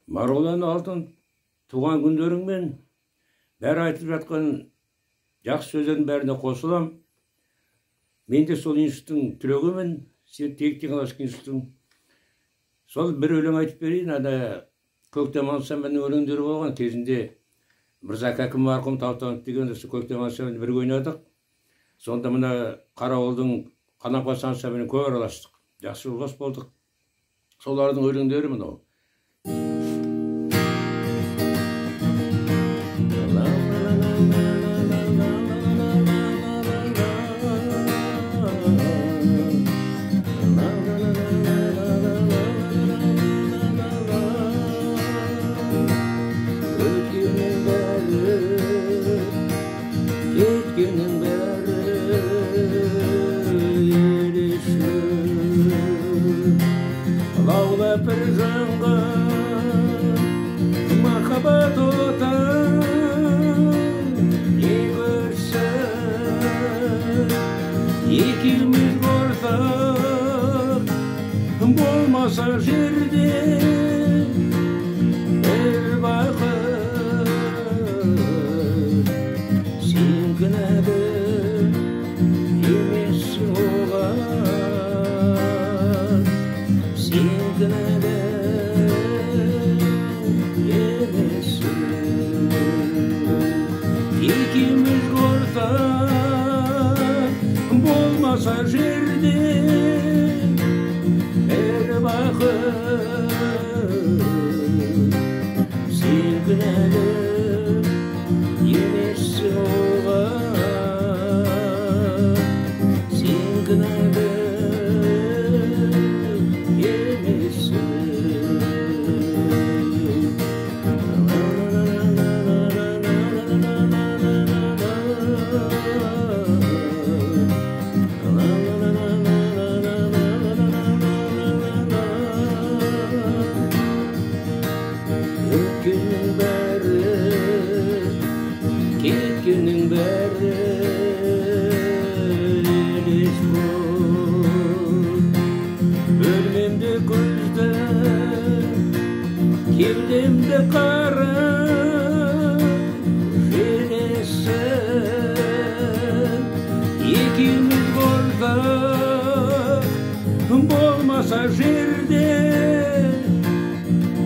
Марғұлан алтын туған күндеріңмен бәрі айтып жатқан жақсы сөздердің бәріне қосылам. Мен де сол институттың түлегімін, сен техникалық институттың. Сол бір өлең айтып берейін. Көктем ансамблінің өлеңдері болған кезінде Мырза Кәкім марқұм Таутанов деген көктем ансамблін бірге ойнадық. Сонда мына Қарауылдың Қанапас ансамблімен көп араластық. Жақсы жолдас болдық. Солардың өлеңдері мынау. Bir жанға махаббат отан не көрсін екеуміз ортақ болмаса жерде бір бақыт сен кінәлі емессің оған сен кінәлі екеуміз ортақ болмаса жерде бір бақыт сен кінәлі емессің оған сен кінәлі кеткеннің бәрі елес болып бөлмемде көзді кеудемде қара желесің екеуміз ортақ болмаса жерде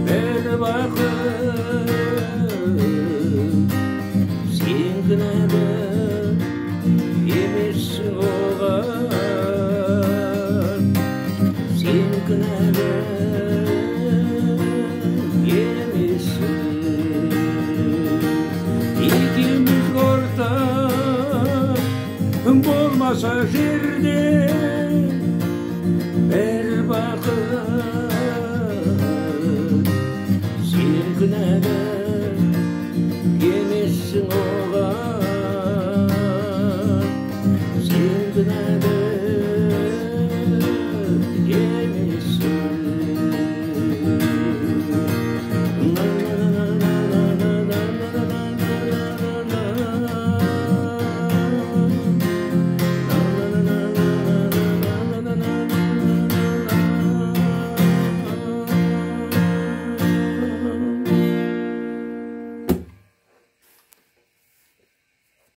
бір бақыт сен кінәлі емессің оған сен кінәлі емессің екеуміз ортақ болмаса жерде бір